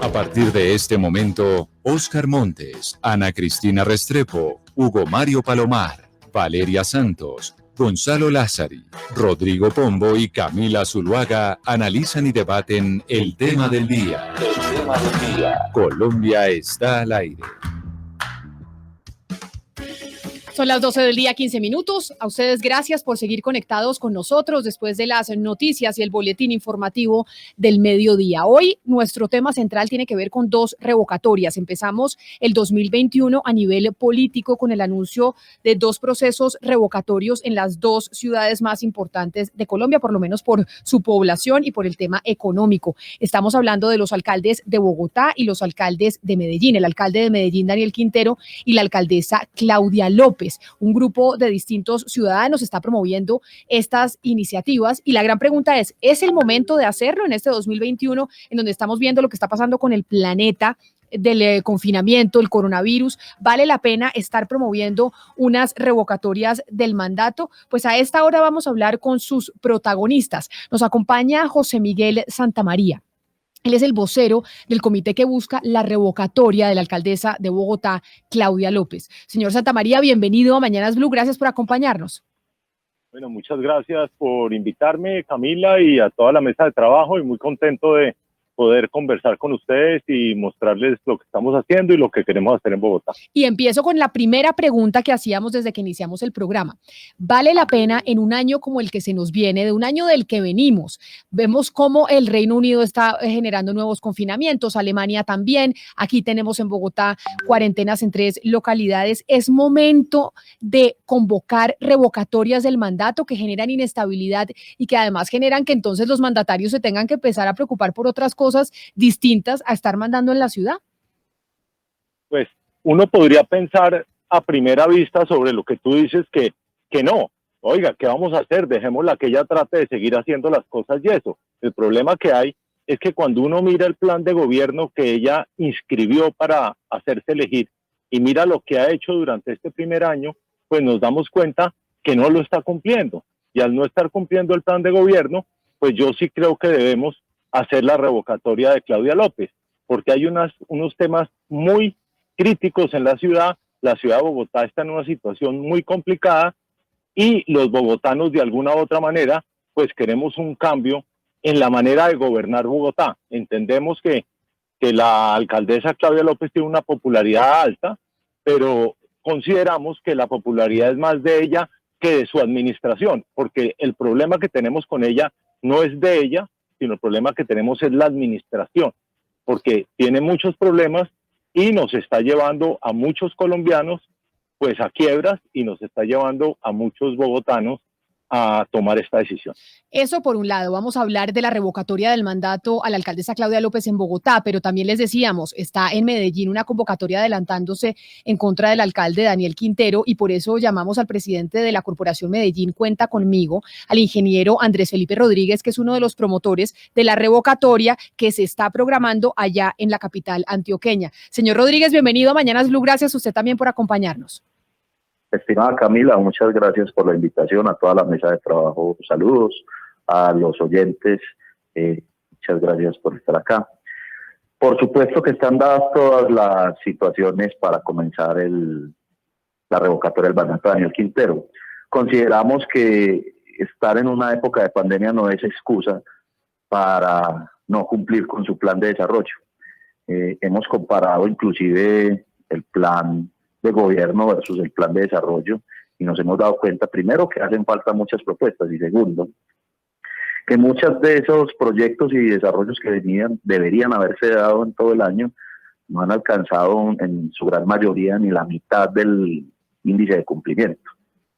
A partir de este momento, Óscar Montes, Ana Cristina Restrepo, Hugo Mario Palomar, Valeria Santos, Gonzalo Lázari, Rodrigo Pombo y Camila Zuluaga analizan y debaten el tema del día. El tema del día. Colombia está al aire. Son las 12 del día, 15 minutos. A ustedes gracias por seguir conectados con nosotros después de las noticias y el boletín informativo del mediodía. Hoy nuestro tema central tiene que ver con dos revocatorias. Empezamos el 2021 a nivel político con el anuncio de dos procesos revocatorios en las dos ciudades más importantes de Colombia, por lo menos por su población y por el tema económico. Estamos hablando de los alcaldes de Bogotá y los alcaldes de Medellín. El alcalde de Medellín, Daniel Quintero, y la alcaldesa Claudia López. Un grupo de distintos ciudadanos está promoviendo estas iniciativas y la gran pregunta ¿es el momento de hacerlo en este 2021 en donde estamos viendo lo que está pasando con el planeta del confinamiento, el coronavirus? ¿Vale la pena estar promoviendo unas revocatorias del mandato? Pues a esta hora vamos a hablar con sus protagonistas. Nos acompaña José Miguel Santamaría. Él es el vocero del comité que busca la revocatoria de la alcaldesa de Bogotá, Claudia López. Señor Santamaría, bienvenido a Mañanas Blue. Gracias por acompañarnos. Bueno, muchas gracias por invitarme, Camila, y a toda la mesa de trabajo, y muy contento de poder conversar con ustedes y mostrarles lo que estamos haciendo y lo que queremos hacer en Bogotá. Y empiezo con la primera pregunta que hacíamos desde que iniciamos el programa. ¿Vale la pena en un año como el que se nos viene, de un año del que venimos? Vemos cómo el Reino Unido está generando nuevos confinamientos, Alemania también, aquí tenemos en Bogotá cuarentenas en 3 localidades. ¿Es momento de convocar revocatorias del mandato que generan inestabilidad y que además generan que entonces los mandatarios se tengan que empezar a preocupar por otras cosas distintas a estar mandando en la ciudad? Pues uno podría pensar a primera vista sobre lo que tú dices que no. Oiga, ¿qué vamos a hacer? Dejémosla que ella trate de seguir haciendo las cosas y eso. El problema que hay es que cuando uno mira el plan de gobierno que ella inscribió para hacerse elegir y mira lo que ha hecho durante este primer año, pues nos damos cuenta que no lo está cumpliendo. Y al no estar cumpliendo el plan de gobierno, pues yo sí creo que debemos hacer la revocatoria de Claudia López, porque hay unos temas muy críticos en la ciudad de Bogotá está en una situación muy complicada y los bogotanos de alguna u otra manera pues queremos un cambio en la manera de gobernar Bogotá. Entendemos que la alcaldesa Claudia López tiene una popularidad alta, pero consideramos que la popularidad es más de ella que de su administración, porque el problema que tenemos con ella no es de ella, sino el problema que tenemos es la administración, porque tiene muchos problemas y nos está llevando a muchos colombianos pues a quiebras y nos está llevando a muchos bogotanos a tomar esta decisión. Eso por un lado. Vamos a hablar de la revocatoria del mandato a la alcaldesa Claudia López en Bogotá, pero también les decíamos, está en Medellín una convocatoria adelantándose en contra del alcalde Daniel Quintero y por eso llamamos al presidente de la Corporación Medellín Cuenta Conmigo, al ingeniero Andrés Felipe Rodríguez, que es uno de los promotores de la revocatoria que se está programando allá en la capital antioqueña. Señor Rodríguez, bienvenido a Mañanas Blue. Gracias a usted también por acompañarnos. Estimada Camila, muchas gracias por la invitación, a toda la mesa de trabajo, saludos a los oyentes, muchas gracias por estar acá. Por supuesto que están dadas todas las situaciones para comenzar la revocatoria del mandato de Daniel Quintero. Consideramos que estar en una época de pandemia no es excusa para no cumplir con su plan de desarrollo. Hemos comparado inclusive el plan de gobierno versus el plan de desarrollo y nos hemos dado cuenta, primero, que hacen falta muchas propuestas y segundo, que muchos de esos proyectos y desarrollos que deberían haberse dado en todo el año no han alcanzado en su gran mayoría ni la mitad del índice de cumplimiento.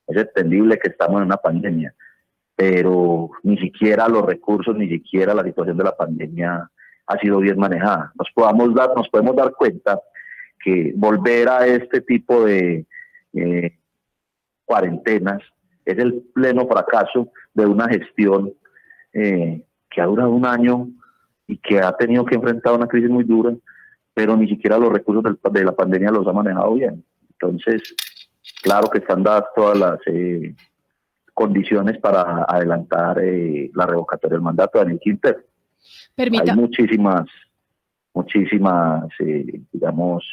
Es entendible que estamos en una pandemia, pero ni siquiera los recursos, ni siquiera la situación de la pandemia ha sido bien manejada. Nos podemos dar cuenta que volver a este tipo de cuarentenas es el pleno fracaso de una gestión que ha durado un año y que ha tenido que enfrentar una crisis muy dura, pero ni siquiera los recursos de la pandemia los ha manejado bien. Entonces, claro que están dadas todas las condiciones para adelantar la revocatoria del mandato de Daniel Quintero. Hay muchísimas muchísimas, digamos,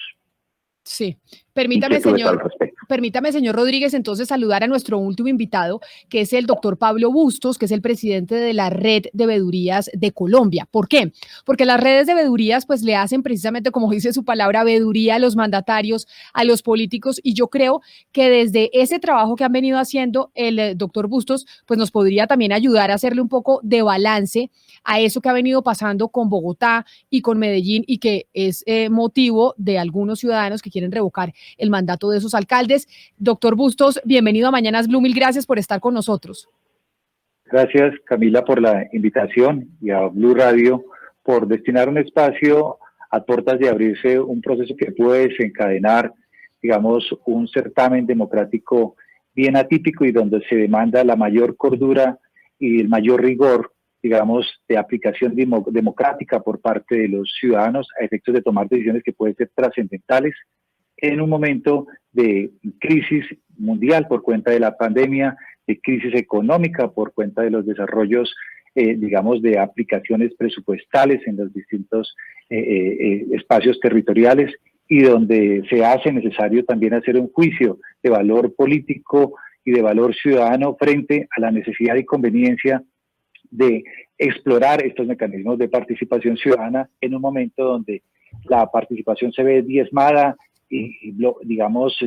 Sí, permítame, inquietudes al señor. respecto. Permítame, señor Rodríguez, entonces saludar a nuestro último invitado, que es el doctor Pablo Bustos, que es el presidente de la Red de Veedurías de Colombia. ¿Por qué? Porque las redes de veedurías pues le hacen precisamente, como dice su palabra, veeduría a los mandatarios, a los políticos, y yo creo que desde ese trabajo que han venido haciendo el doctor Bustos, pues nos podría también ayudar a hacerle un poco de balance a eso que ha venido pasando con Bogotá y con Medellín y que es motivo de algunos ciudadanos que quieren revocar el mandato de esos alcaldes. Doctor Bustos, bienvenido a Mañanas Blue, mil gracias por estar con nosotros. Gracias, Camila, por la invitación y a Blue Radio por destinar un espacio a puertas de abrirse un proceso que puede desencadenar, digamos, un certamen democrático bien atípico y donde se demanda la mayor cordura y el mayor rigor, digamos, de aplicación democrática por parte de los ciudadanos a efectos de tomar decisiones que pueden ser trascendentales en un momento de crisis mundial por cuenta de la pandemia, de crisis económica por cuenta de los desarrollos, digamos, de aplicaciones presupuestales en los distintos espacios territoriales y donde se hace necesario también hacer un juicio de valor político y de valor ciudadano frente a la necesidad y conveniencia de explorar estos mecanismos de participación ciudadana en un momento donde la participación se ve diezmada y digamos,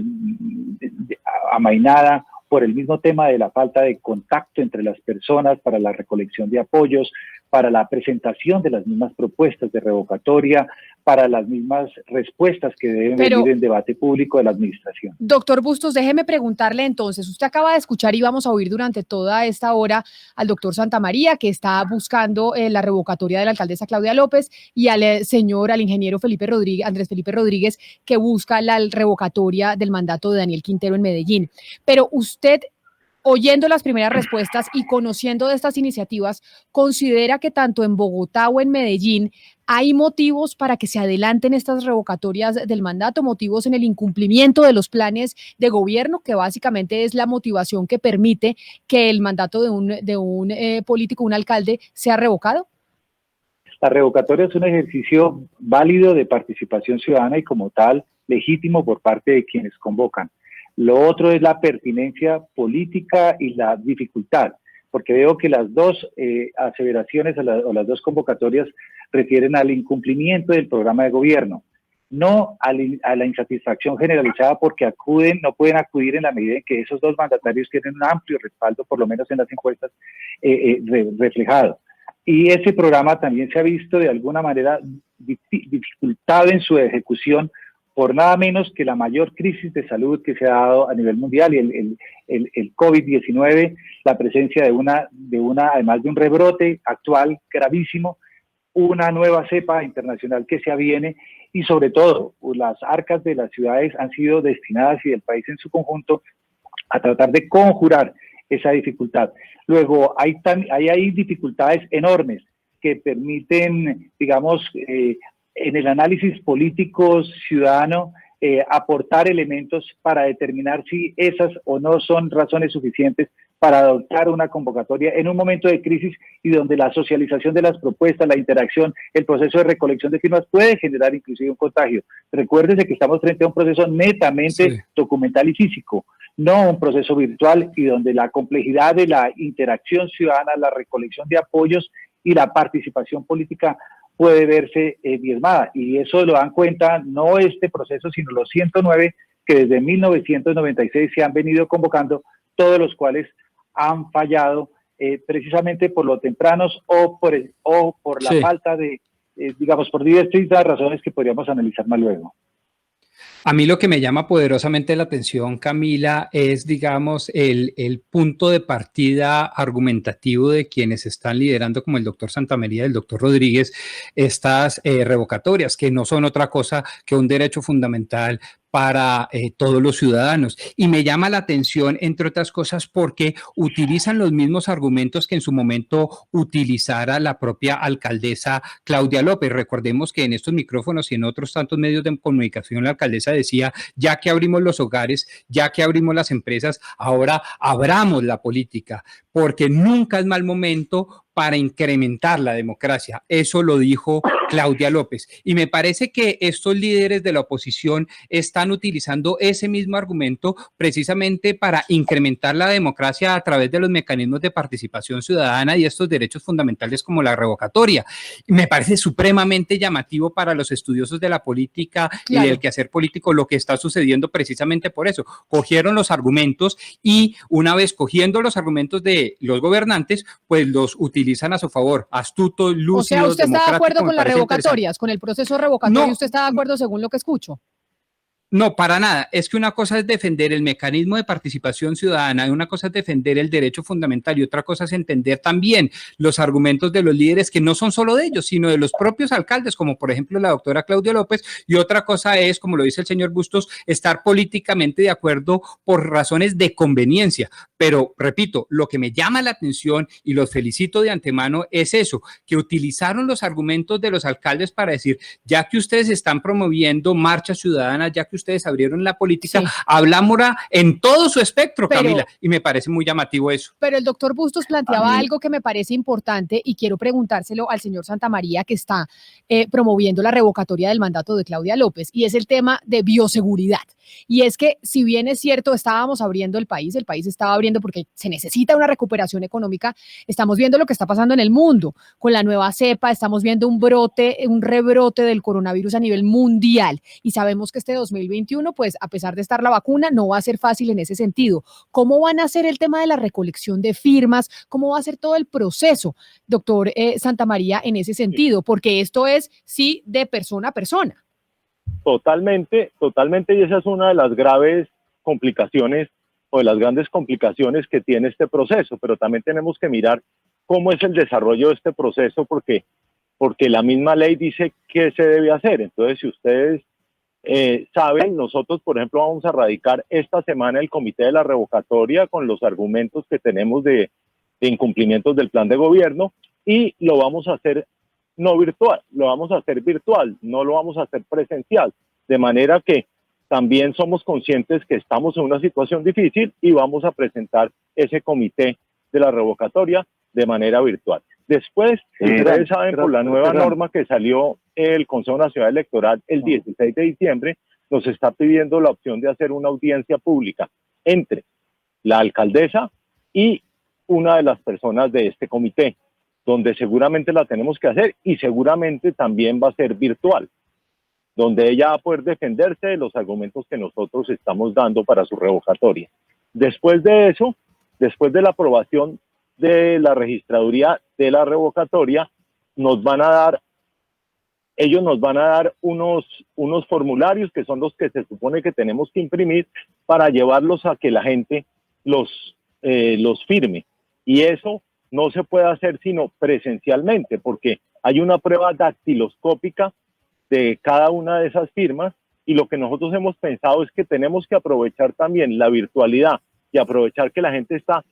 amainada por el mismo tema de la falta de contacto entre las personas para la recolección de apoyos, para la presentación de las mismas propuestas de revocatoria, para las mismas respuestas que deben venir en debate público de la administración. Doctor Bustos, déjeme preguntarle entonces, usted acaba de escuchar y vamos a oír durante toda esta hora al doctor Santamaría, que está buscando la revocatoria de la alcaldesa Claudia López, y al ingeniero Andrés Felipe Rodríguez, que busca la revocatoria del mandato de Daniel Quintero en Medellín. Pero usted, oyendo las primeras respuestas y conociendo de estas iniciativas, ¿considera que tanto en Bogotá o en Medellín hay motivos para que se adelanten estas revocatorias del mandato, motivos en el incumplimiento de los planes de gobierno, que básicamente es la motivación que permite que el mandato de un político, un alcalde, sea revocado? La revocatoria es un ejercicio válido de participación ciudadana y como tal legítimo por parte de quienes convocan. Lo otro es la pertinencia política y la dificultad, porque veo que las dos aseveraciones o las dos convocatorias refieren al incumplimiento del programa de gobierno, no a la insatisfacción generalizada porque no pueden acudir en la medida en que esos dos mandatarios tienen un amplio respaldo, por lo menos en las encuestas, reflejado. Y ese programa también se ha visto de alguna manera dificultado en su ejecución por nada menos que la mayor crisis de salud que se ha dado a nivel mundial y el COVID-19, la presencia además de un rebrote actual gravísimo, una nueva cepa internacional que se aviene y sobre todo las arcas de las ciudades han sido destinadas y del país en su conjunto a tratar de conjurar esa dificultad. Luego hay dificultades enormes que permiten, digamos, en el análisis político ciudadano, aportar elementos para determinar si esas o no son razones suficientes para adoptar una convocatoria en un momento de crisis y donde la socialización de las propuestas, la interacción, el proceso de recolección de firmas puede generar inclusive un contagio. Recuérdese que estamos frente a un proceso netamente documental y físico, no un proceso virtual y donde la complejidad de la interacción ciudadana, la recolección de apoyos y la participación política puede verse diezmada. Y eso lo dan cuenta no este proceso, sino los 109 que desde 1996 se han venido convocando, todos los cuales han fallado precisamente por lo tempranos o por la falta de, digamos, por diversas razones que podríamos analizar más luego. A mí lo que me llama poderosamente la atención, Camila, es, digamos, el punto de partida argumentativo de quienes están liderando, como el doctor Santamaría y el doctor Rodríguez, estas revocatorias, que no son otra cosa que un derecho fundamental para todos los ciudadanos. Y me llama la atención, entre otras cosas, porque utilizan los mismos argumentos que en su momento utilizara la propia alcaldesa Claudia López. Recordemos que en estos micrófonos y en otros tantos medios de comunicación la alcaldesa decía, ya que abrimos los hogares, ya que abrimos las empresas, ahora abramos la política, porque nunca es mal momento para incrementar la democracia. Eso lo dijo Claudia López. Y me parece que estos líderes de la oposición están utilizando ese mismo argumento precisamente para incrementar la democracia a través de los mecanismos de participación ciudadana y estos derechos fundamentales como la revocatoria. Y me parece supremamente llamativo para los estudiosos de la política y del quehacer político lo que está sucediendo precisamente por eso. Cogieron los argumentos y una vez cogiendo los argumentos de los gobernantes, pues los utilizan a su favor, astutos, lúcidos, o sea, ¿usted está de acuerdo con las revocatorias, con el proceso revocatorio? No, ¿usted está de acuerdo según lo que escucho? No, para nada. Es que una cosa es defender el mecanismo de participación ciudadana, y una cosa es defender el derecho fundamental y otra cosa es entender también los argumentos de los líderes que no son solo de ellos, sino de los propios alcaldes, como por ejemplo la doctora Claudia López, y otra cosa es, como lo dice el señor Bustos, estar políticamente de acuerdo por razones de conveniencia. Pero, repito, lo que me llama la atención y los felicito de antemano es eso, que utilizaron los argumentos de los alcaldes para decir, ya que ustedes están promoviendo marchas ciudadanas, ya que ustedes abrieron la política, sí, hablamos en todo su espectro, Camila, y me parece muy llamativo eso. Pero el doctor Bustos planteaba algo que me parece importante y quiero preguntárselo al señor Santamaría, que está promoviendo la revocatoria del mandato de Claudia López, y es el tema de bioseguridad. Y es que, si bien es cierto, estábamos abriendo el país estaba abriendo porque se necesita una recuperación económica, estamos viendo lo que está pasando en el mundo. Con la nueva cepa estamos viendo un rebrote del coronavirus a nivel mundial, y sabemos que este 2021, pues a pesar de estar la vacuna, no va a ser fácil en ese sentido. ¿Cómo van a hacer el tema de la recolección de firmas? ¿Cómo va a ser todo el proceso, doctor Santamaría, en ese sentido? Porque esto es, sí, de persona a persona. Totalmente, y esa es una de las graves complicaciones o de las grandes complicaciones que tiene este proceso, pero también tenemos que mirar cómo es el desarrollo de este proceso, porque la misma ley dice qué se debe hacer. Entonces, si ustedes saben, nosotros, por ejemplo, vamos a radicar esta semana el comité de la revocatoria con los argumentos que tenemos de incumplimientos del plan de gobierno, y lo vamos a hacer no virtual, lo vamos a hacer virtual, no lo vamos a hacer presencial, de manera que también somos conscientes que estamos en una situación difícil y vamos a presentar ese comité de la revocatoria de manera virtual. Después, ustedes saben, por la nueva norma que salió el Consejo Nacional Electoral el 16 de diciembre, nos está pidiendo la opción de hacer una audiencia pública entre la alcaldesa y una de las personas de este comité, donde seguramente la tenemos que hacer y seguramente también va a ser virtual, donde ella va a poder defenderse de los argumentos que nosotros estamos dando para su revocatoria. Después de eso, después de la aprobación de la registraduría de la revocatoria, ellos nos van a dar unos formularios que son los que se supone que tenemos que imprimir para llevarlos a que la gente los firme. Y eso no se puede hacer sino presencialmente, porque hay una prueba dactiloscópica de cada una de esas firmas, y lo que nosotros hemos pensado es que tenemos que aprovechar también la virtualidad y aprovechar que la gente está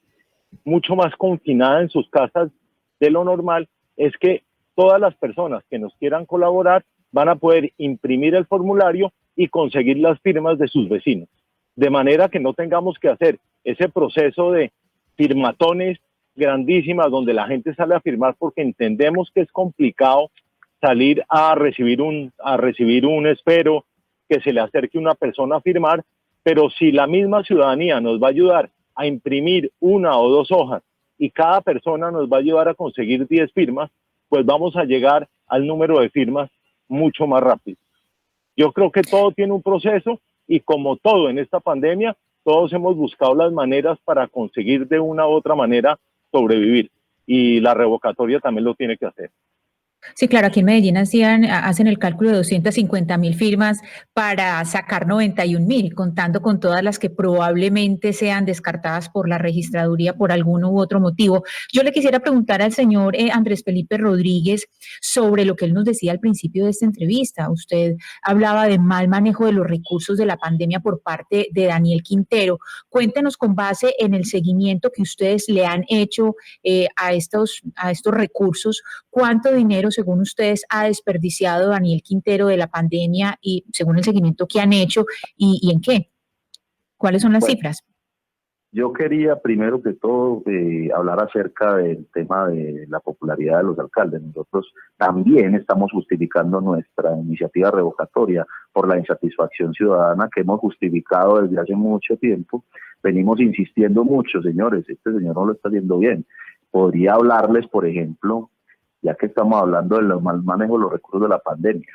mucho más confinada en sus casas de lo normal, es que todas las personas que nos quieran colaborar van a poder imprimir el formulario y conseguir las firmas de sus vecinos, de manera que no tengamos que hacer ese proceso de firmatones grandísimas donde la gente sale a firmar, porque entendemos que es complicado salir a recibir un espero, que se le acerque una persona a firmar, pero si la misma ciudadanía nos va a ayudar a imprimir 1 o 2 hojas y cada persona nos va a ayudar a conseguir 10 firmas, pues vamos a llegar al número de firmas mucho más rápido. Yo creo que todo tiene un proceso, y como todo en esta pandemia, todos hemos buscado las maneras para conseguir de una u otra manera sobrevivir, y la revocatoria también lo tiene que hacer. Sí, claro, aquí en Medellín hacen el cálculo de 250.000 firmas para sacar 91.000, contando con todas las que probablemente sean descartadas por la registraduría por algún u otro motivo. Yo le quisiera preguntar al señor Andrés Felipe Rodríguez sobre lo que él nos decía al principio de esta entrevista. Usted hablaba de mal manejo de los recursos de la pandemia por parte de Daniel Quintero. Cuéntenos, con base en el seguimiento que ustedes le han hecho a estos recursos, ¿cuánto dinero, según ustedes, ha desperdiciado Daniel Quintero de la pandemia, y según el seguimiento que han hecho, y en qué? ¿Cuáles son las cifras? Yo quería primero que todo hablar acerca del tema de la popularidad de los alcaldes. Nosotros también estamos justificando nuestra iniciativa revocatoria por la insatisfacción ciudadana que hemos justificado desde hace mucho tiempo. Venimos insistiendo mucho, señores, este señor no lo está haciendo bien. Podría hablarles, por ejemplo, ya que estamos hablando del mal manejo de los recursos de la pandemia.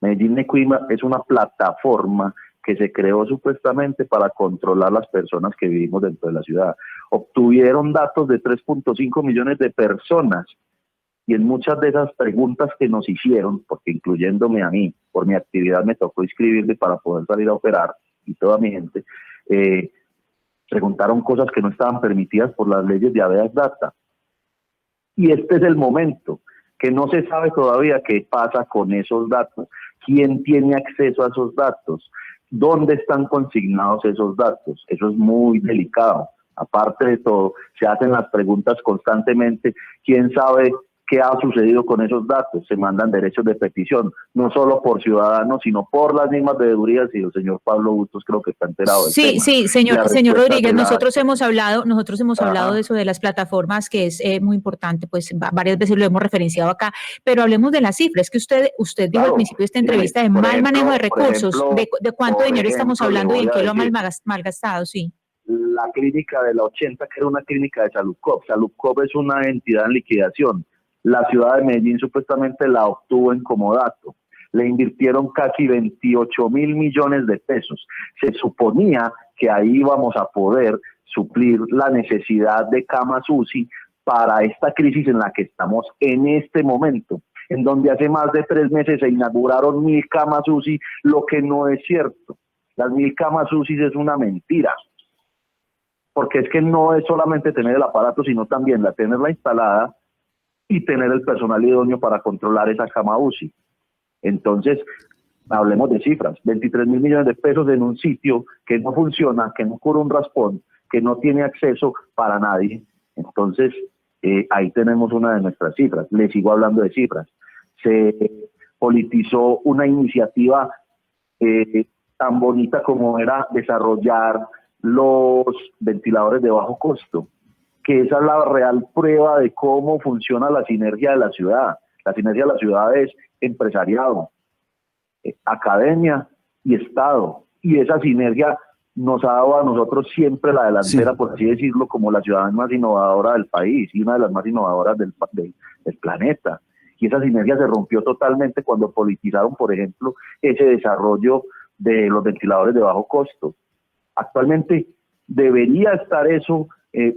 Medellín Nequima es una plataforma que se creó supuestamente para controlar las personas que vivimos dentro de la ciudad. Obtuvieron datos de 3.5 millones de personas y en muchas de esas preguntas que nos hicieron, porque incluyéndome a mí, por mi actividad me tocó inscribirme para poder salir a operar y toda mi gente, preguntaron cosas que no estaban permitidas por las leyes de habeas data. Y este es el momento que no se sabe todavía qué pasa con esos datos, quién tiene acceso a esos datos, dónde están consignados esos datos. Eso es muy delicado. Aparte de todo, se hacen las preguntas constantemente, quién sabe qué ha sucedido con esos datos. Se mandan derechos de petición, no solo por ciudadanos, sino por las mismas veedurías, y el señor Pablo Bustos creo que está enterado del tema. Sí, señor Rodríguez, nosotros hemos hablado de eso, de las plataformas, que es muy importante, pues varias veces lo hemos referenciado acá, pero hablemos de las cifras, que usted dijo al principio de esta entrevista de mal manejo de recursos, de cuánto dinero estamos hablando y en qué lo ha malgastado, sí. La clínica de la 80, que era una clínica de Saludcop. Saludcop es una entidad en liquidación. La ciudad de Medellín supuestamente la obtuvo en comodato. Le invirtieron casi 28.000 millones de pesos. Se suponía que ahí íbamos a poder suplir la necesidad de camas UCI para esta crisis en la que estamos en este momento, en donde hace más de 3 meses se inauguraron 1.000 camas UCI, lo que no es cierto. Las 1.000 camas UCI es una mentira, porque es que no es solamente tener el aparato, sino también tenerla instalada y tener el personal idóneo para controlar esa cama UCI. Entonces, hablemos de cifras, 23.000 millones de pesos en un sitio que no funciona, que no cura un raspón, que no tiene acceso para nadie. Entonces, ahí tenemos una de nuestras cifras. Les sigo hablando de cifras. Se politizó una iniciativa tan bonita como era desarrollar los ventiladores de bajo costo, que esa es la real prueba de cómo funciona la sinergia de la ciudad. La sinergia de la ciudad es empresariado, academia y Estado. Y esa sinergia nos ha dado a nosotros siempre la delantera, sí, por así decirlo, como la ciudad más innovadora del país y una de las más innovadoras del planeta. Y esa sinergia se rompió totalmente cuando politizaron, por ejemplo, ese desarrollo de los ventiladores de bajo costo. Actualmente debería estar eso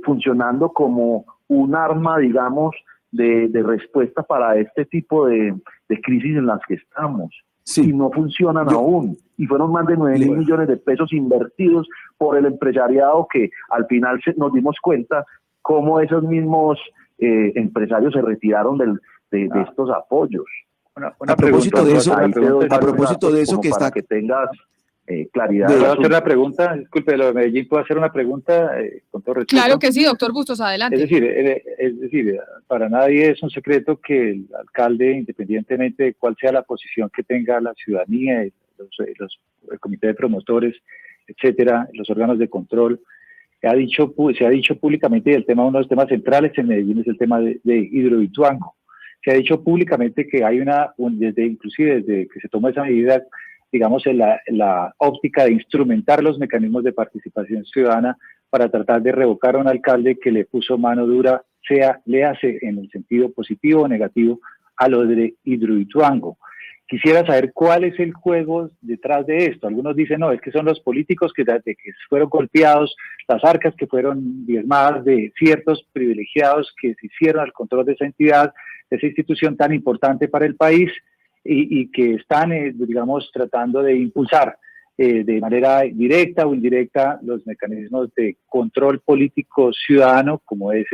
funcionando como un arma, digamos, de respuesta para este tipo de crisis en las que estamos. Sí. Y no funcionan aún. Y fueron más de 9.000 millones de pesos invertidos por el empresariado, que al final nos dimos cuenta cómo esos mismos empresarios se retiraron de estos apoyos. A propósito de eso, que está... que tengas claridad. ¿Puedo hacer una pregunta? Disculpe, lo de Medellín, ¿puedo hacer una pregunta? Con todo respeto. Claro que sí, doctor Bustos, adelante. Es decir, para nadie es un secreto que el alcalde, independientemente de cuál sea la posición que tenga la ciudadanía, el comité de promotores, etcétera, los órganos de control, se ha dicho públicamente, y el tema, uno de los temas centrales en Medellín es el tema de Hidroituango. Se ha dicho públicamente que hay inclusive desde que se tomó esa medida, digamos, en la óptica de instrumentar los mecanismos de participación ciudadana para tratar de revocar a un alcalde que le puso mano dura, le hace en el sentido positivo o negativo a lo de Hidroituango. Quisiera saber cuál es el juego detrás de esto. Algunos dicen, no, es que son los políticos que fueron golpeados, las arcas que fueron diezmadas de ciertos privilegiados que se hicieron al control de esa entidad, de esa institución tan importante para el país, y que están, digamos, tratando de impulsar de manera directa o indirecta los mecanismos de control político ciudadano, como es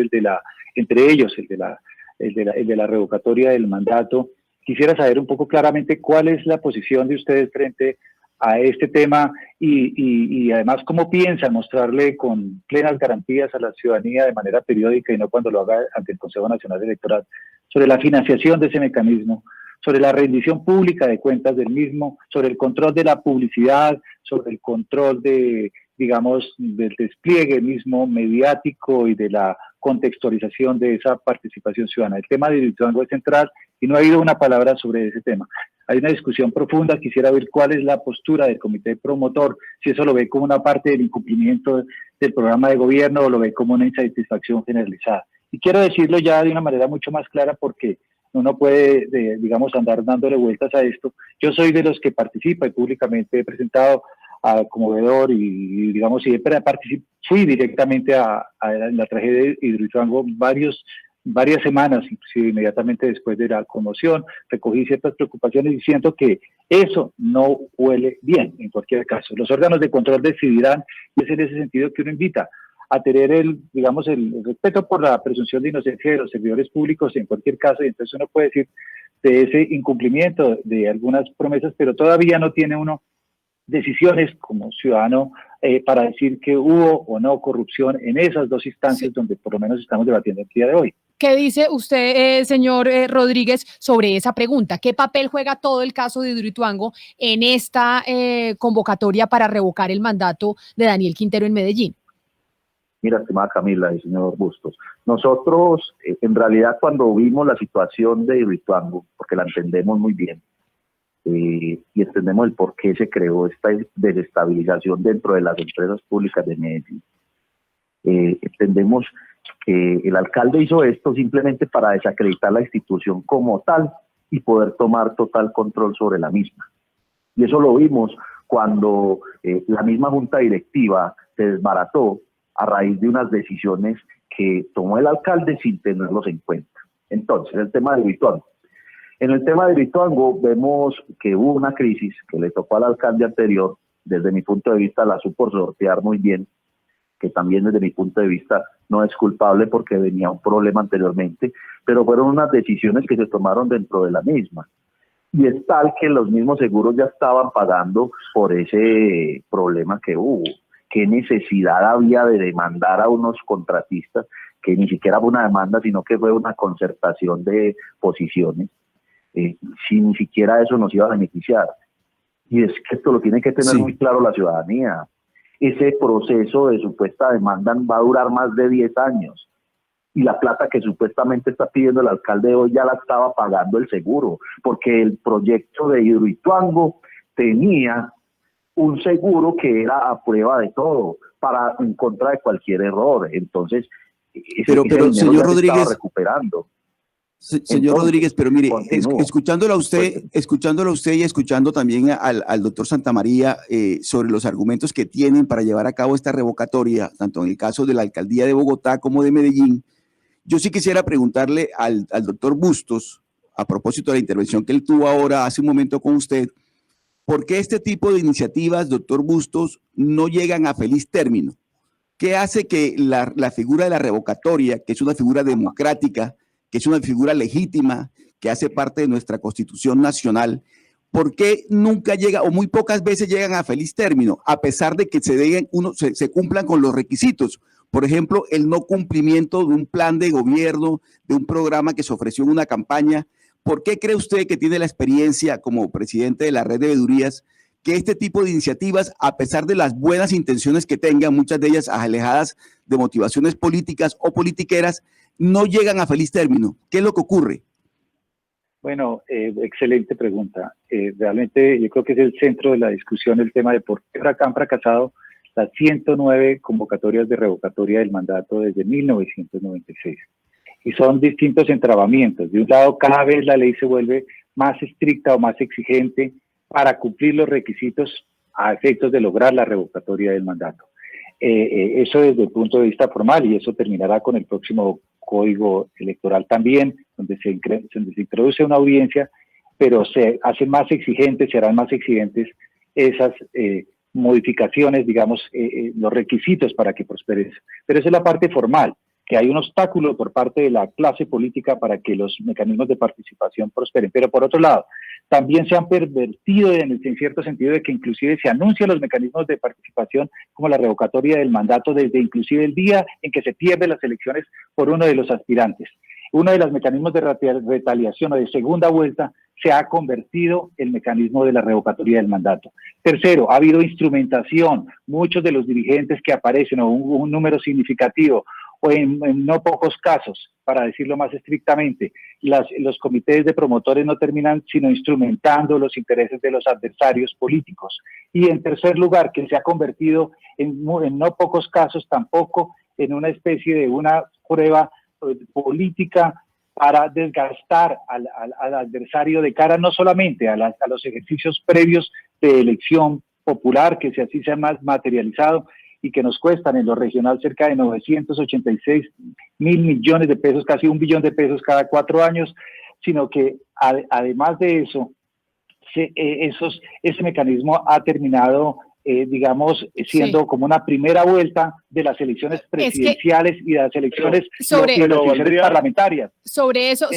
entre ellos el de la revocatoria del mandato. Quisiera saber un poco claramente cuál es la posición de ustedes frente a este tema y además cómo piensan mostrarle con plenas garantías a la ciudadanía de manera periódica y no cuando lo haga ante el Consejo Nacional Electoral sobre la financiación de ese mecanismo, sobre la rendición pública de cuentas del mismo, sobre el control de la publicidad, sobre el control de digamos, del despliegue mismo mediático y de la contextualización de esa participación ciudadana. El tema de Hidroituango es central y no ha habido una palabra sobre ese tema. Hay una discusión profunda, quisiera ver cuál es la postura del comité promotor, si eso lo ve como una parte del incumplimiento del programa de gobierno o lo ve como una insatisfacción generalizada. Y quiero decirlo ya de una manera mucho más clara porque uno puede, digamos, andar dándole vueltas a esto. Yo soy de los que participa y públicamente he presentado como veedor y digamos, siempre fui directamente a la tragedia de Hidroituango varias semanas, inclusive inmediatamente después de la conmoción, recogí ciertas preocupaciones y siento que eso no huele bien en cualquier caso. Los órganos de control decidirán y es en ese sentido que uno invita a tener el respeto por la presunción de inocencia de los servidores públicos en cualquier caso, y entonces uno puede decir de ese incumplimiento de algunas promesas, pero todavía no tiene uno decisiones como ciudadano para decir que hubo o no corrupción en esas dos instancias donde por lo menos estamos debatiendo el día de hoy. ¿Qué dice usted, señor Rodríguez, sobre esa pregunta? ¿Qué papel juega todo el caso de Hidroituango en esta convocatoria para revocar el mandato de Daniel Quintero en Medellín? Mira, estimada Camila y señor Bustos, nosotros en realidad cuando vimos la situación de Hidroituango, porque la entendemos muy bien, y entendemos el por qué se creó esta desestabilización dentro de las empresas públicas de Medellín. Entendemos que el alcalde hizo esto simplemente para desacreditar la institución como tal y poder tomar total control sobre la misma. Y eso lo vimos cuando la misma junta directiva se desbarató a raíz de unas decisiones que tomó el alcalde sin tenerlos en cuenta. Entonces, el tema de Hidroituango. En el tema de Hidroituango vemos que hubo una crisis que le tocó al alcalde anterior, desde mi punto de vista la supo sortear muy bien, que también desde mi punto de vista no es culpable porque venía un problema anteriormente, pero fueron unas decisiones que se tomaron dentro de la misma. Y es tal que los mismos seguros ya estaban pagando por ese problema que hubo. ¿Qué necesidad había de demandar a unos contratistas que ni siquiera fue una demanda, sino que fue una concertación de posiciones? Si ni siquiera eso nos iba a beneficiar. Y es que esto lo tiene que tener muy claro la ciudadanía. Ese proceso de supuesta demanda va a durar más de 10 años. Y la plata que supuestamente está pidiendo el alcalde hoy ya la estaba pagando el seguro, porque el proyecto de Hidroituango tenía un seguro que era a prueba de todo, en contra de cualquier error. Entonces, pero señor Rodríguez, recuperando. Señor Rodríguez, pero mire, escuchándolo a usted y escuchando también al doctor Santamaría sobre los argumentos que tienen para llevar a cabo esta revocatoria, tanto en el caso de la alcaldía de Bogotá como de Medellín, yo sí quisiera preguntarle al doctor Bustos, a propósito de la intervención que él tuvo ahora hace un momento con usted, ¿por qué este tipo de iniciativas, doctor Bustos, no llegan a feliz término? ¿Qué hace que la figura de la revocatoria, que es una figura democrática, que es una figura legítima, que hace parte de nuestra Constitución Nacional, ¿por qué nunca llega o muy pocas veces llegan a feliz término, a pesar de que se cumplan con los requisitos? Por ejemplo, el no cumplimiento de un plan de gobierno, de un programa que se ofreció en una campaña. ¿Por qué cree usted, que tiene la experiencia como presidente de la red de veedurías, que este tipo de iniciativas, a pesar de las buenas intenciones que tengan, muchas de ellas alejadas de motivaciones políticas o politiqueras, no llegan a feliz término? ¿Qué es lo que ocurre? Bueno, excelente pregunta. Realmente yo creo que es el centro de la discusión el tema de por qué han fracasado las 109 convocatorias de revocatoria del mandato desde 1996. Y son distintos entrabamientos. De un lado, cada vez la ley se vuelve más estricta o más exigente para cumplir los requisitos a efectos de lograr la revocatoria del mandato. Eso desde el punto de vista formal, y eso terminará con el próximo Código Electoral también, donde se introduce una audiencia, pero se hacen más exigentes, serán más exigentes esas modificaciones, digamos, los requisitos para que prospere eso. Pero esa es la parte formal, que hay un obstáculo por parte de la clase política para que los mecanismos de participación prosperen. Pero por otro lado, también se han pervertido en cierto sentido de que inclusive se anuncian los mecanismos de participación como la revocatoria del mandato desde inclusive el día en que se pierden las elecciones por uno de los aspirantes. uno de los mecanismos de retaliación o de segunda vuelta se ha convertido el mecanismo de la revocatoria del mandato. Tercero, ha habido instrumentación. Muchos de los dirigentes que aparecen, o un número significativo, o en no pocos casos, para decirlo más estrictamente, los comités de promotores no terminan sino instrumentando los intereses de los adversarios políticos. Y en tercer lugar, que se ha convertido en no pocos casos tampoco en una especie de una prueba política para desgastar al adversario de cara no solamente a los ejercicios previos de elección popular, que así se ha materializado y que nos cuestan en lo regional cerca de 986 mil millones de pesos, casi $1 billón cada 4 años, sino que además de eso, ese mecanismo ha terminado digamos, siendo como una primera vuelta de las elecciones presidenciales y de las elecciones, parlamentarias. Sobre eso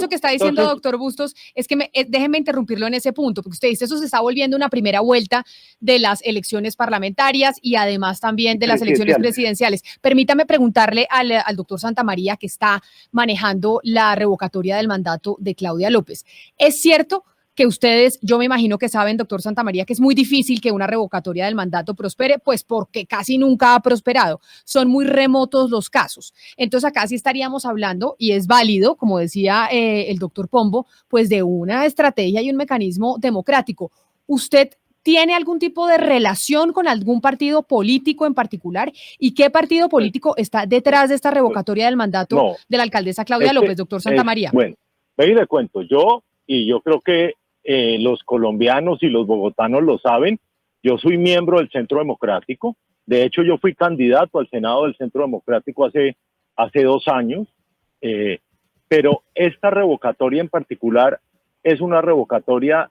que está diciendo doctor Bustos, es que déjeme interrumpirlo en ese punto, porque usted dice eso se está volviendo una primera vuelta de las elecciones parlamentarias y además también de las elecciones presidenciales. Permítame preguntarle al doctor Santamaría, que está manejando la revocatoria del mandato de Claudia López. ¿Es cierto que ustedes, yo me imagino que saben, doctor Santamaría, que es muy difícil que una revocatoria del mandato prospere, pues porque casi nunca ha prosperado? Son muy remotos los casos. Entonces acá sí estaríamos hablando, y es válido, como decía el doctor Pombo, pues de una estrategia y un mecanismo democrático. ¿Usted tiene algún tipo de relación con algún partido político en particular? ¿Y qué partido político está detrás de esta revocatoria del mandato de la alcaldesa Claudia López, doctor Santamaría? Bueno, ven y le cuento. Yo creo que los colombianos y los bogotanos lo saben. Yo soy miembro del Centro Democrático. De hecho, yo fui candidato al Senado del Centro Democrático hace 2 años. Pero esta revocatoria en particular es una revocatoria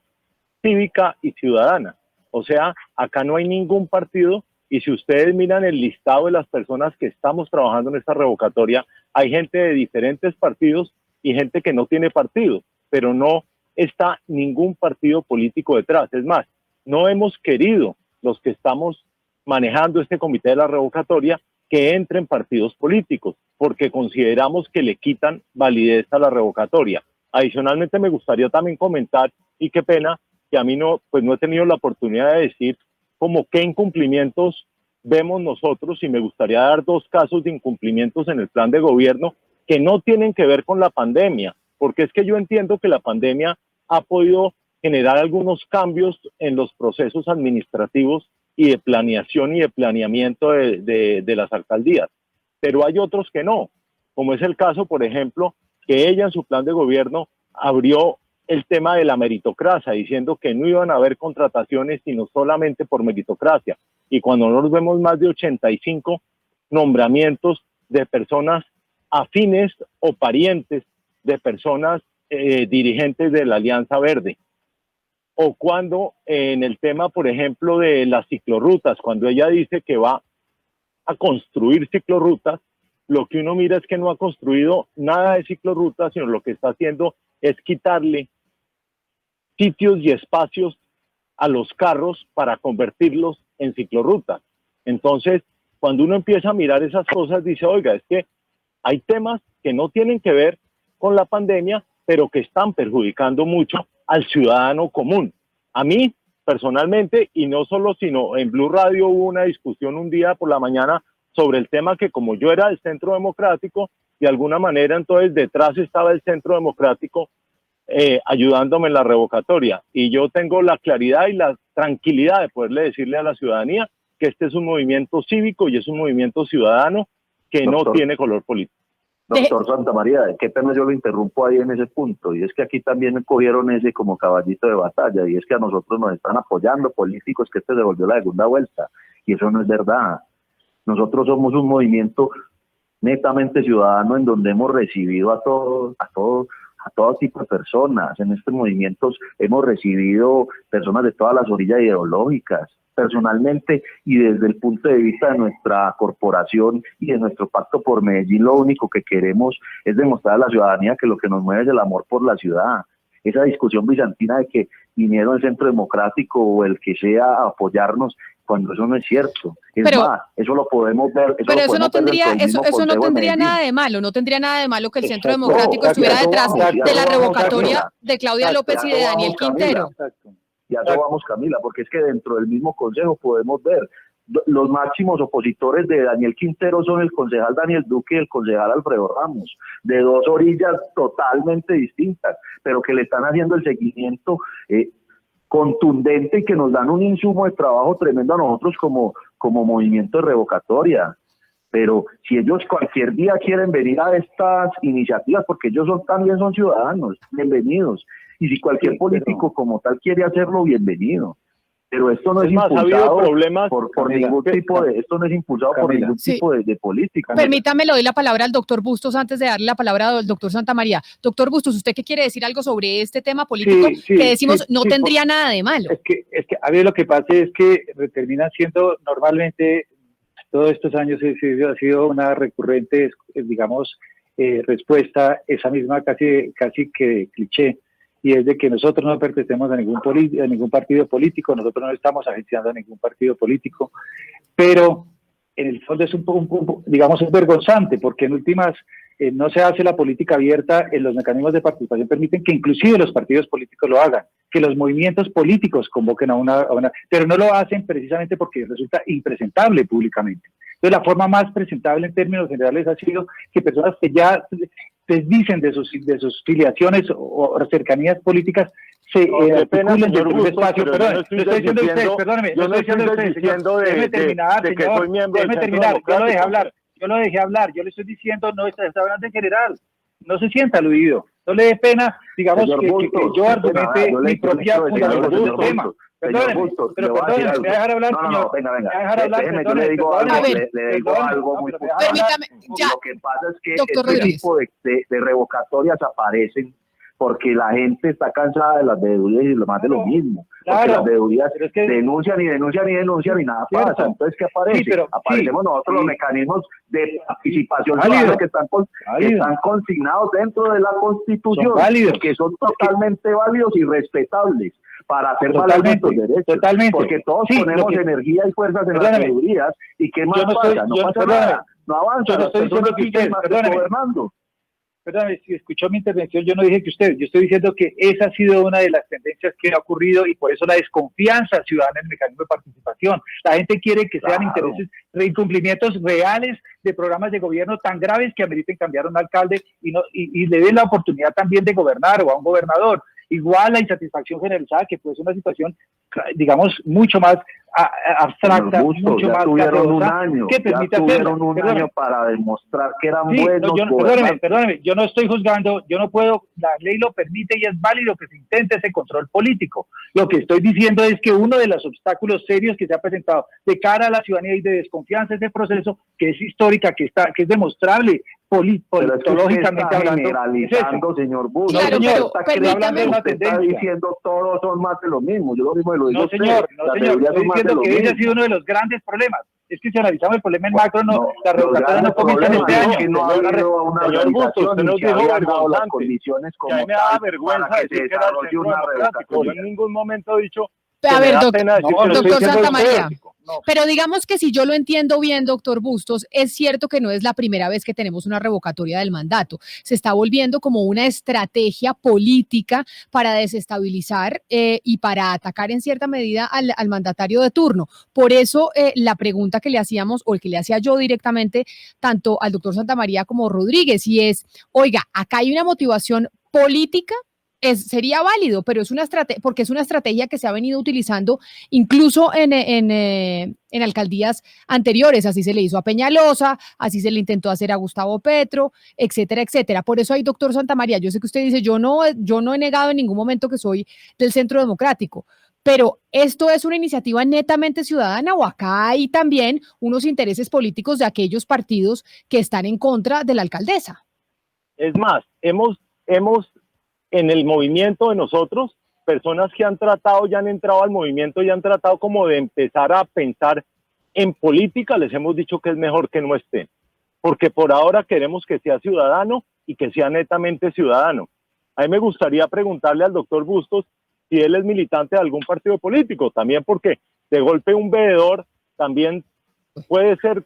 cívica y ciudadana. O sea, acá no hay ningún partido, y si ustedes miran el listado de las personas que estamos trabajando en esta revocatoria, hay gente de diferentes partidos y gente que no tiene partido, pero no está ningún partido político detrás. Es más, no hemos querido, los que estamos manejando este comité de la revocatoria, que entren partidos políticos, porque consideramos que le quitan validez a la revocatoria. Adicionalmente, me gustaría también comentar, y qué pena, que a mí no he tenido la oportunidad de decir como qué incumplimientos vemos nosotros, y me gustaría dar 2 casos de incumplimientos en el plan de gobierno que no tienen que ver con la pandemia, porque es que yo entiendo que la pandemia ha podido generar algunos cambios en los procesos administrativos y de planeación y de planeamiento de las alcaldías, pero hay otros que no, como es el caso, por ejemplo, que ella en su plan de gobierno abrió el tema de la meritocracia, diciendo que no iban a haber contrataciones sino solamente por meritocracia, y cuando nos vemos más de 85 nombramientos de personas afines o parientes de personas dirigentes de la Alianza Verde, o cuando en el tema, por ejemplo, de las ciclorrutas, cuando ella dice que va a construir ciclorrutas, lo que uno mira es que no ha construido nada de ciclorrutas, sino lo que está haciendo es quitarle sitios y espacios a los carros para convertirlos en ciclorrutas. Entonces, cuando uno empieza a mirar esas cosas, dice, oiga, es que hay temas que no tienen que ver con la pandemia, pero que están perjudicando mucho al ciudadano común. A mí, personalmente, y no solo, sino en Blue Radio hubo una discusión un día por la mañana sobre el tema que, como yo era del Centro Democrático, de alguna manera entonces detrás estaba el Centro Democrático ayudándome en la revocatoria, y yo tengo la claridad y la tranquilidad de poderle decirle a la ciudadanía que este es un movimiento cívico y es un movimiento ciudadano que no tiene color político. Doctor Santamaría, qué pena yo lo interrumpo ahí en ese punto, y es que aquí también cogieron ese como caballito de batalla, y es que a nosotros nos están apoyando políticos que se volvió la segunda vuelta, y eso no es verdad. Nosotros somos un movimiento netamente ciudadano en donde hemos recibido a todo tipo de personas. En estos movimientos hemos recibido personas de todas las orillas ideológicas. Personalmente y desde el punto de vista de nuestra corporación y de nuestro pacto por Medellín, lo único que queremos es demostrar a la ciudadanía que lo que nos mueve es el amor por la ciudad. Esa discusión bizantina de que vinieron el Centro Democrático o el que sea a apoyarnos, cuando eso no es cierto. Es pero, más, eso lo podemos ver. Pero eso no tendría, eso no tendría nada de malo, no tendría nada de malo que el Centro Democrático estuviera detrás de la revocatoria de Claudia López y de Daniel Quintero. Y a eso vamos, Camila, porque es que dentro del mismo consejo podemos ver los máximos opositores de Daniel Quintero son el concejal Daniel Duque y el concejal Alfredo Ramos, de dos orillas totalmente distintas, pero que le están haciendo el seguimiento contundente y que nos dan un insumo de trabajo tremendo a nosotros como movimiento de revocatoria. Pero si ellos cualquier día quieren venir a estas iniciativas, porque ellos también son ciudadanos, bienvenidos. Y si cualquier político como tal quiere hacerlo, bienvenido. Pero esto no es impulsado por ningún tipo de, esto no es impulsado por ningún tipo de política. Permítame, le doy la palabra al doctor Bustos antes de darle la palabra al doctor Santamaría. Doctor Bustos, ¿usted qué quiere decir algo sobre este tema político que decimos no tendría nada de malo? Es que a ver, lo que pasa es que terminan siendo normalmente todos estos años ha sido una recurrente, digamos, respuesta, esa misma casi que cliché, y es de que nosotros no pertenecemos a ningún partido político, nosotros no estamos agenciando a ningún partido político, pero en el fondo es un poco, digamos, es vergonzante, porque en últimas no se hace la política abierta, los mecanismos de participación permiten que inclusive los partidos políticos lo hagan, que los movimientos políticos convoquen a una, pero no lo hacen precisamente porque resulta impresentable públicamente. Entonces la forma más presentable en términos generales ha sido que personas que ya desdicen de sus filiaciones o cercanías políticas se articulen dentro de un espacio. Perdón, no estoy diciendo de ustedes, perdóneme, no estoy diciendo de usted, señor, déjeme terminar, yo lo dejé hablar, yo le estoy diciendo, no está hablando en general, no se sienta aludido, no le dé pena, digamos, que yo argumente mi propia fundación del tema. Perdóneme, pero perdóneme, ¿me va a dejar hablar, señor? Venga, ¿Me va a dejar hablar? Déjeme, le digo algo muy fuerte. Permítame, ya. Lo que pasa es que este tipo de revocatorias aparecen porque la gente está cansada de las veedurías y lo más de lo mismo. Porque las veedurías denuncian y nada pasa. Entonces, ¿qué aparece? Aparecemos nosotros los mecanismos de participación ciudadana que están consignados dentro de la Constitución, que son totalmente válidos y respetables para hacer valer nuestros derechos. Porque todos ponemos energía y fuerzas en las veedurías. ¿Y qué más pasa? No pasa nada. No avanza. Yo estoy diciendo que usted, perdóname, si escuchó mi intervención, yo no dije que usted, yo estoy diciendo que esa ha sido una de las tendencias que ha ocurrido y por eso la desconfianza ciudadana en el mecanismo de participación. La gente quiere que sean intereses, incumplimientos reales de programas de gobierno tan graves que ameriten cambiar a un alcalde y le den la oportunidad también de gobernar o a un gobernador. Igual la insatisfacción generalizada, que puede ser una situación, digamos, mucho más abstracta, mucho más tuvieron un año, que permite tuvieron un año para demostrar que eran buenos. Perdóneme, yo no estoy juzgando, yo no puedo, la ley lo permite y es válido que se intente ese control político. Lo que estoy diciendo es que uno de los obstáculos serios que se ha presentado de cara a la ciudadanía y de desconfianza de ese proceso, que es histórica, que es demostrable, politológicamente hablando, generalizando, señor Bustos. Claro, señor, está diciendo todos son más de lo mismo. Yo lo mismo lo digo. No, señor, estoy diciendo que ese ha sido uno de los grandes problemas. Es que si analizamos el problema en macro, la revocatoria no comienza en este año. Que no ha habido una organización ni que habían dado las condiciones como tal. Me da vergüenza decir que era el Centro Democrático. Yo en ningún momento he dicho. A ver, doctor Santamaría, pero digamos que si yo lo entiendo bien, doctor Bustos, es cierto que no es la primera vez que tenemos una revocatoria del mandato. Se está volviendo como una estrategia política para desestabilizar y para atacar en cierta medida al mandatario de turno. Por eso la pregunta que le hacíamos, o el que le hacía yo directamente, tanto al doctor Santamaría como Rodríguez, y es, oiga, acá hay una motivación política. Sería válido, pero es una estrategia, porque es una estrategia que se ha venido utilizando incluso en alcaldías anteriores. Así se le hizo a Peñalosa, así se le intentó hacer a Gustavo Petro, etcétera, etcétera. Por eso hay, doctor Santamaría, yo sé que usted dice, yo no he negado en ningún momento que soy del Centro Democrático, pero ¿esto es una iniciativa netamente ciudadana o acá hay también unos intereses políticos de aquellos partidos que están en contra de la alcaldesa? Es más, hemos en el movimiento de nosotros, personas que han tratado, ya han entrado al movimiento y han tratado como de empezar a pensar en política, les hemos dicho que es mejor que no estén, porque por ahora queremos que sea ciudadano y que sea netamente ciudadano. A mí me gustaría preguntarle al doctor Bustos si él es militante de algún partido político, también porque De golpe un veedor también puede ser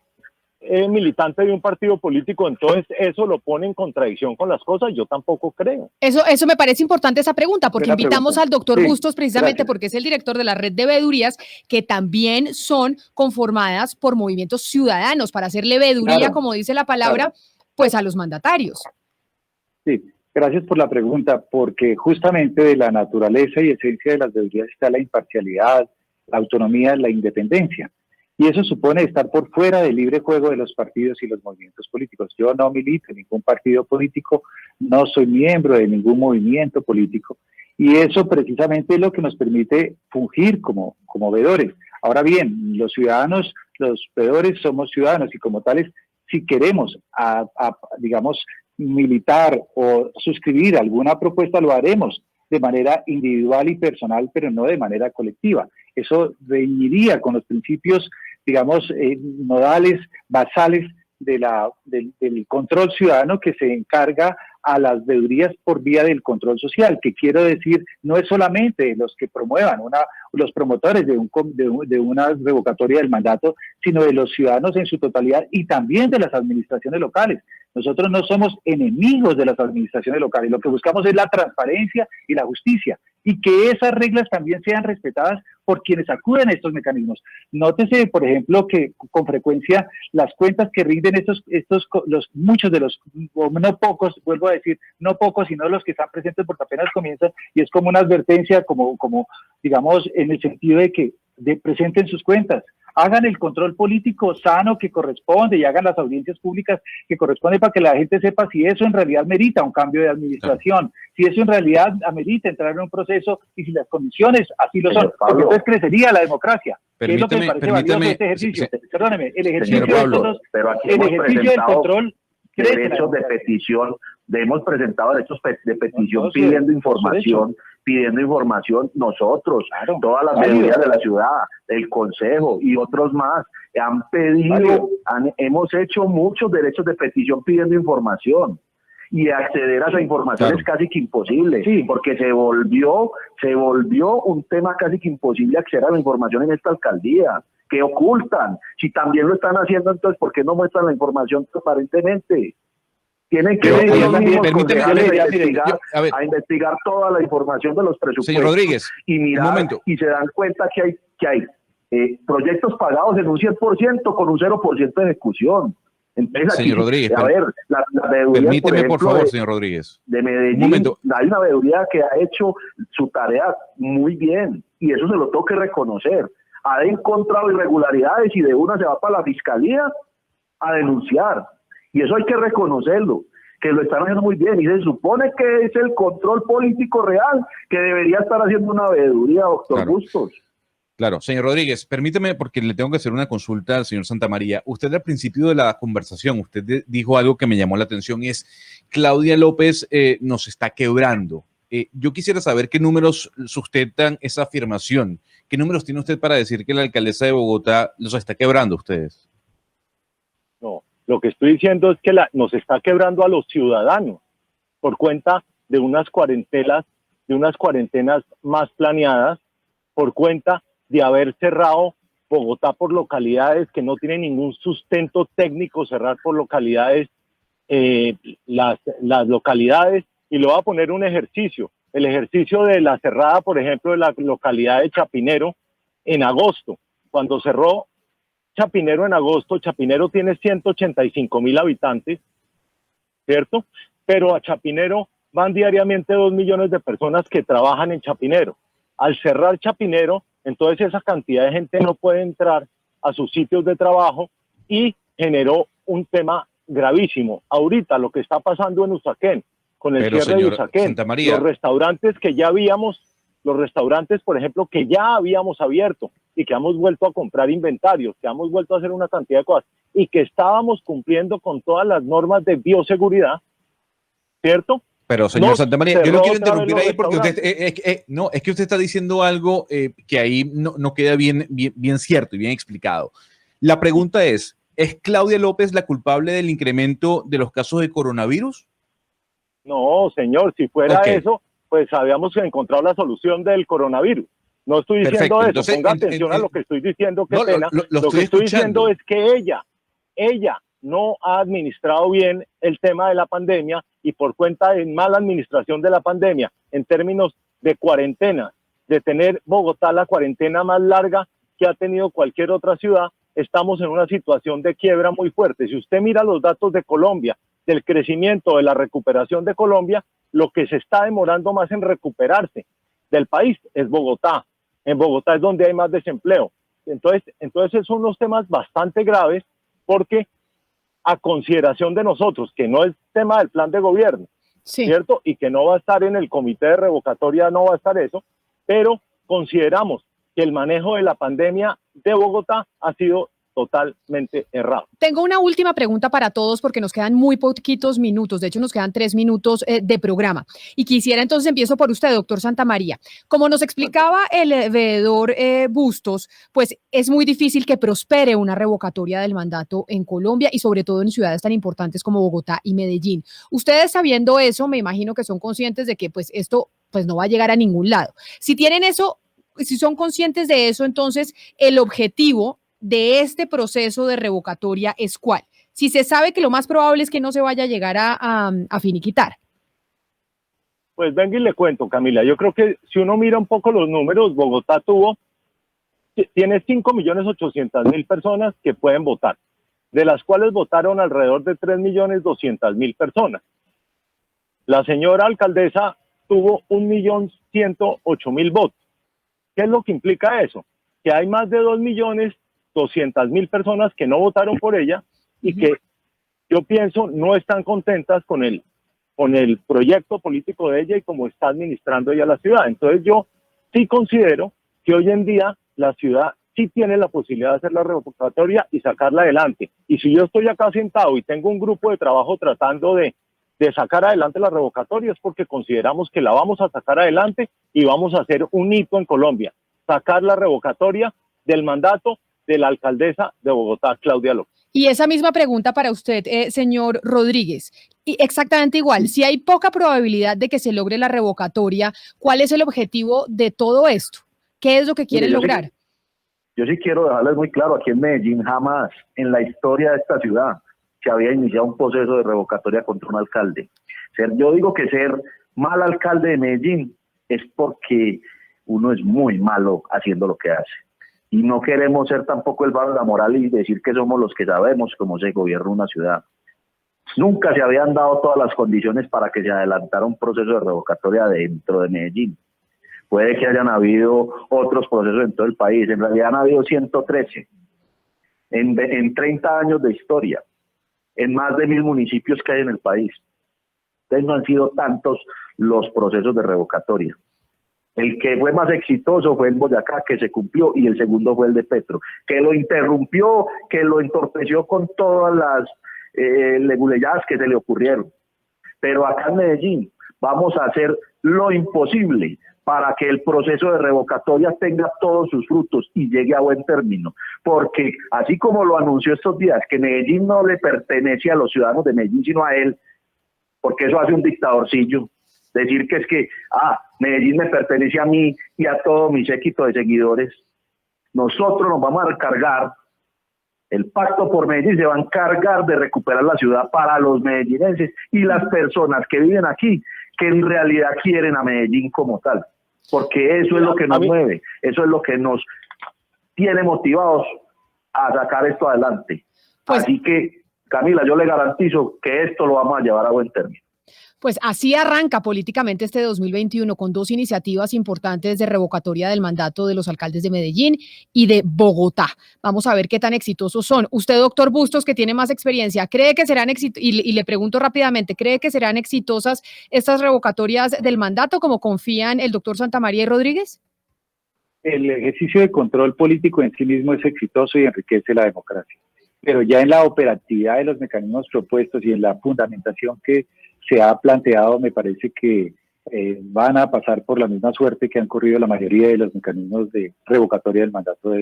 militante de un partido político, entonces eso lo pone en contradicción con las cosas. Yo tampoco creo. Eso me parece importante esa pregunta, porque invitamos al doctor Bustos precisamente gracias. porque es el director de la red de veedurías, que también son conformadas por movimientos ciudadanos para hacerle veeduría, Claro, como dice la palabra, pues a los mandatarios. Sí, gracias por la pregunta, porque justamente de la naturaleza y esencia de las veedurías está la imparcialidad, la autonomía, la independencia. Y eso supone estar por fuera del libre juego de los partidos y los movimientos políticos. Yo no milito en ningún partido político, no soy miembro de ningún movimiento político, y eso precisamente es lo que nos permite fungir como veedores. Ahora bien, los ciudadanos, los veedores somos ciudadanos, y como tales, si queremos, digamos, militar o suscribir alguna propuesta, lo haremos de manera individual y personal, pero no de manera colectiva. Eso reñiría con los principios, digamos, nodales, basales del control ciudadano que se encarga a las veedurías por vía del control social, que quiero decir, no es solamente los que promuevan, los promotores de una revocatoria del mandato, sino de los ciudadanos en su totalidad y también de las administraciones locales. Nosotros no somos enemigos de las administraciones locales, lo que buscamos es la transparencia y la justicia, y que esas reglas también sean respetadas por quienes acuden a estos mecanismos. Nótese, por ejemplo, que con frecuencia las cuentas que rinden muchos de los, no pocos, vuelvo a decir, no pocos, sino los que están presentes porque apenas comienzan, y es como una advertencia, como digamos, en el sentido de que presenten sus cuentas, hagan el control político sano que corresponde y hagan las audiencias públicas que corresponde para que la gente sepa si eso en realidad merita un cambio de administración, si eso en realidad amerita entrar en un proceso y si las condiciones así lo son, porque entonces crecería la democracia. Permítame, este ejercicio. Perdóneme, el ejercicio pero aquí el ejercicio del control derechos de petición, hemos presentado derechos de petición pidiendo información, nosotros, claro, todas las veedurías de la ciudad, el consejo y otros más han pedido, hemos hecho muchos derechos de petición pidiendo información, y acceder a esa información es casi que imposible, porque se volvió un tema casi que imposible acceder a la información en esta alcaldía. ¿Qué ocultan? Si también lo están haciendo, entonces ¿por qué no muestran la información transparentemente? Tienen que investigar toda la información de los presupuestos. Señor Rodríguez, y mirar, y se dan cuenta que hay proyectos pagados en un 100% con un 0% de ejecución. Entonces, señor Rodríguez, a ver, la permíteme, por favor, señor Rodríguez. De Medellín, hay una veeduría que ha hecho su tarea muy bien, y eso se lo tengo que reconocer. Ha encontrado irregularidades y de una se va para la fiscalía a denunciar. Y eso hay que reconocerlo, que lo están haciendo muy bien. Y se supone que es el control político real que debería estar haciendo una veeduría, doctor Bustos. Claro, señor Rodríguez, permíteme, porque le tengo que hacer una consulta al señor Santamaría. Usted al principio de la conversación, usted dijo algo que me llamó la atención, es Claudia López nos está quebrando. Yo quisiera saber qué números sustentan esa afirmación. ¿Qué números tiene usted para decir que la alcaldesa de Bogotá los está quebrando a ustedes? No, lo que estoy diciendo es que nos está quebrando a los ciudadanos por cuenta de unas cuarentenas más planeadas, por cuenta de haber cerrado Bogotá por localidades que no tienen ningún sustento técnico, cerrar por localidades, las localidades, y le voy a poner un ejercicio. El ejercicio de la cerrada, por ejemplo, de la localidad de Chapinero en agosto. Cuando cerró Chapinero en agosto, Chapinero tiene 185,000 habitantes, ¿cierto? Pero a Chapinero van diariamente 2 millones de personas que trabajan en Chapinero. Al cerrar Chapinero, entonces esa cantidad de gente no puede entrar a sus sitios de trabajo y generó un tema gravísimo. Ahorita lo que está pasando en Usaquén, con el cierre de Usaquén, los restaurantes que ya habíamos, por ejemplo, que ya habíamos abierto y que hemos vuelto a comprar inventarios, que hemos vuelto a hacer una cantidad de cosas y que estábamos cumpliendo con todas las normas de bioseguridad, ¿cierto? Pero, señor Santamaría, yo no quiero interrumpir ahí porque usted, es que usted está diciendo algo que ahí no queda bien cierto y bien explicado. La pregunta es Claudia López la culpable del incremento de los casos de coronavirus? No, señor, si fuera eso, pues habíamos encontrado la solución del coronavirus. No estoy diciendo Perfecto. eso, Entonces, ponga atención a lo que estoy diciendo, qué no, pena. lo que estoy escuchando. diciendo es que ella no ha administrado bien el tema de la pandemia y por cuenta de mala administración de la pandemia, en términos de cuarentena, de tener Bogotá la cuarentena más larga que ha tenido cualquier otra ciudad, estamos en una situación de quiebra muy fuerte. Si usted mira los datos de Colombia, del crecimiento, de la recuperación de Colombia, lo que se está demorando más en recuperarse del país es Bogotá. En Bogotá es donde hay más desempleo. Entonces son unos temas bastante graves porque a consideración de nosotros, que no es tema del plan de gobierno, Sí. ¿cierto? Y que no va a estar en el comité de revocatoria, no va a estar eso, pero consideramos que el manejo de la pandemia de Bogotá ha sido totalmente errado. Tengo una última pregunta para todos porque nos quedan muy poquitos minutos, de hecho nos quedan 3 minutos de programa. Y quisiera entonces, empiezo por usted, doctor Santamaría. Como nos explicaba el veedor Bustos, pues es muy difícil que prospere una revocatoria del mandato en Colombia y sobre todo en ciudades tan importantes como Bogotá y Medellín. Ustedes sabiendo eso, me imagino que son conscientes de que pues esto pues no va a llegar a ningún lado. Si tienen eso, si son conscientes de eso, entonces el objetivo de este proceso de revocatoria es cuál. Si se sabe que lo más probable es que no se vaya a llegar a finiquitar. Pues venga y le cuento, Camila. Yo creo que si uno mira un poco los números, Bogotá tiene 5.800.000 personas que pueden votar, de las cuales votaron alrededor de 3.200.000 personas. La señora alcaldesa tuvo 1.108.000 votos. ¿Qué es lo que implica eso? Que hay más de 2.200.000 personas que no votaron por ella y que yo pienso no están contentas con el proyecto político de ella y cómo está administrando ella la ciudad. Entonces yo sí considero que hoy en día la ciudad sí tiene la posibilidad de hacer la revocatoria y sacarla adelante. Y si yo estoy acá sentado y tengo un grupo de trabajo tratando de sacar adelante la revocatoria, es porque consideramos que la vamos a sacar adelante y vamos a hacer un hito en Colombia, sacar la revocatoria del mandato de la alcaldesa de Bogotá, Claudia López. Y esa misma pregunta para usted, señor Rodríguez. Y exactamente igual, si hay poca probabilidad de que se logre la revocatoria, ¿cuál es el objetivo de todo esto? ¿Qué es lo que quieren lograr? Yo sí quiero dejarles muy claro, aquí en Medellín jamás en la historia de esta ciudad se había iniciado un proceso de revocatoria contra un alcalde. Yo digo que ser mal alcalde de Medellín es porque uno es muy malo haciendo lo que hace. Y no queremos ser tampoco el barro de la moral y decir que somos los que sabemos cómo se gobierna una ciudad. Nunca se habían dado todas las condiciones para que se adelantara un proceso de revocatoria dentro de Medellín. Puede que hayan habido otros procesos en todo el país. En realidad han habido 113 en 30 años de historia, en más de 1.000 municipios que hay en el país. Entonces no han sido tantos los procesos de revocatoria. El que fue más exitoso fue en Boyacá, que se cumplió, y el segundo fue el de Petro, que lo interrumpió, que lo entorpeció con todas las leguleyadas que se le ocurrieron. Pero acá en Medellín vamos a hacer lo imposible para que el proceso de revocatoria tenga todos sus frutos y llegue a buen término. Porque así como lo anunció estos días, que Medellín no le pertenece a los ciudadanos de Medellín, sino a él, porque eso hace un dictadorcillo. Decir que es que, Medellín me pertenece a mí y a todo mi séquito de seguidores. Nosotros nos vamos a encargar, el Pacto por Medellín se va a encargar de recuperar la ciudad para los medellinenses y las personas que viven aquí, que en realidad quieren a Medellín como tal. Porque eso es lo que nos mueve, eso es lo que nos tiene motivados a sacar esto adelante. Pues, así que, Camila, yo le garantizo que esto lo vamos a llevar a buen término. Pues así arranca políticamente este 2021 con 2 iniciativas importantes de revocatoria del mandato de los alcaldes de Medellín y de Bogotá. Vamos a ver qué tan exitosos son. Usted, doctor Bustos, que tiene más experiencia, ¿cree que serán y le pregunto rápidamente, ¿cree que serán exitosas estas revocatorias del mandato como confían el doctor Santamaría y Rodríguez? El ejercicio de control político en sí mismo es exitoso y enriquece la democracia. Pero ya en la operatividad de los mecanismos propuestos y en la fundamentación que se ha planteado, me parece que van a pasar por la misma suerte que han corrido la mayoría de los mecanismos de revocatoria del mandato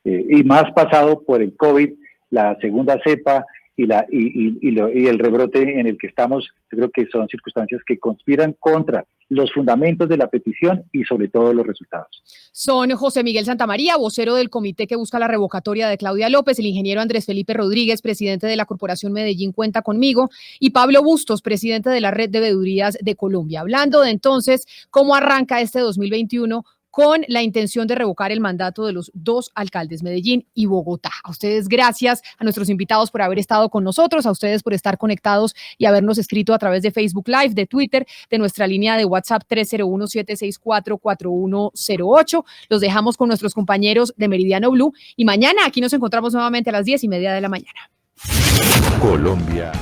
y más pasado por el COVID, la segunda cepa y el rebrote en el que estamos. Yo creo que son circunstancias que conspiran contra los fundamentos de la petición y sobre todo los resultados. Son José Miguel Santamaría, vocero del comité que busca la revocatoria de Claudia López, el ingeniero Andrés Felipe Rodríguez, presidente de la Corporación Medellín Cuenta Conmigo, y Pablo Bustos, presidente de la Red de Veedurías de Colombia. Hablando de entonces cómo arranca este 2021 con la intención de revocar el mandato de los dos alcaldes, Medellín y Bogotá. A ustedes gracias, a nuestros invitados por haber estado con nosotros, a ustedes por estar conectados y habernos escrito a través de Facebook Live, de Twitter, de nuestra línea de WhatsApp 301-764-4108. Los dejamos con nuestros compañeros de Meridiano Blue y mañana aquí nos encontramos nuevamente a las 10:30 de la mañana. Colombia